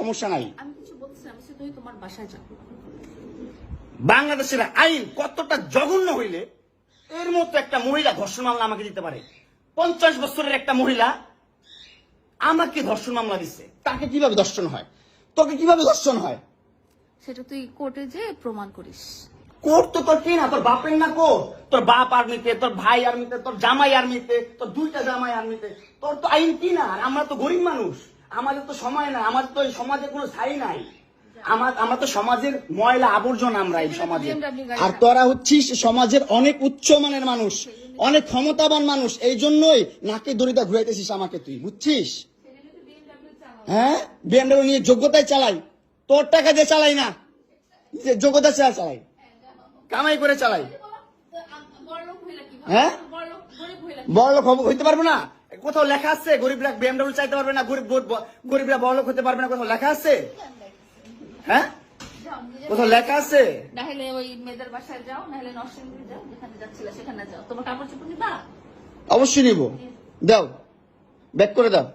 সমস্যা নাই। আমি কিছু বলছিলাম, তুই তোমার বাসায় যাও। বাংলাদেশের আইন কতটা জঘন্য হইলে এর মতো একটা মহিলা ধর্ষণ মামলা আমাকে দিতে পারে? 50 বছরের একটা মহিলা আমাকে ধর্ষণ মামলা দিচ্ছে, তাকে কিভাবে ধর্ষণ হয়? তোকে কিভাবে ধর্ষণ হয়? সেটা তুই কোর্টে যে প্রমাণ করিস। কোর্ট তো তোর কি না, তোর বাপের না কোর্ট? তোর বাপ আর্মিতে, তোর ভাই আর্মিতে, তোর জামাই আর্মিতে, তোর 2টা জামাই আর্মিতে। তোর তো আইন কি না? আর আমরা তো গরিব মানুষ, আমাদের তো সময় না, আমাদের তো এই সমাজে কোনো ছাই নাই। আমরা তো সমাজের ময়লা আবর্জনা, আমরা এই সমাজে। আর তোরা হচ্ছিস সমাজের অনেক উচ্চ মানের মানুষ, অনেক ক্ষমতাবান মানুষ, এই জন্যই নাকে দড়িটা ঘুরাইতেছিস আমাকে, তুই বুঝছিস? হ্যাঁ, বিএমডব্লিউ নিয়ে যোগ্যতায় চালাই, তোর টাকা দিয়ে চালাই না, যে যোগ্যতা চালাই, কামাই করে চালাই। হ্যাঁ, বড়লোক হইতে পারবো না? কোথাও লেখা আছে গরিবরা বিএমডব্লিউ চাইতে পারবে না, গরিবরা বড়লোক হতে পারবে না? কোথাও লেখা আছে? হ্যাঁ, কোথাও লেখা আছে? নাহলে ওই মেয়েদের বাসায় যাও, নাহলে নরসিংদী যাও, যেখানে যাচ্ছিলে সেখানে যাও। তোমার কাপড় চোপড় নিবা? অবশ্যই নিব। দাও, ব্যাক করে দাও।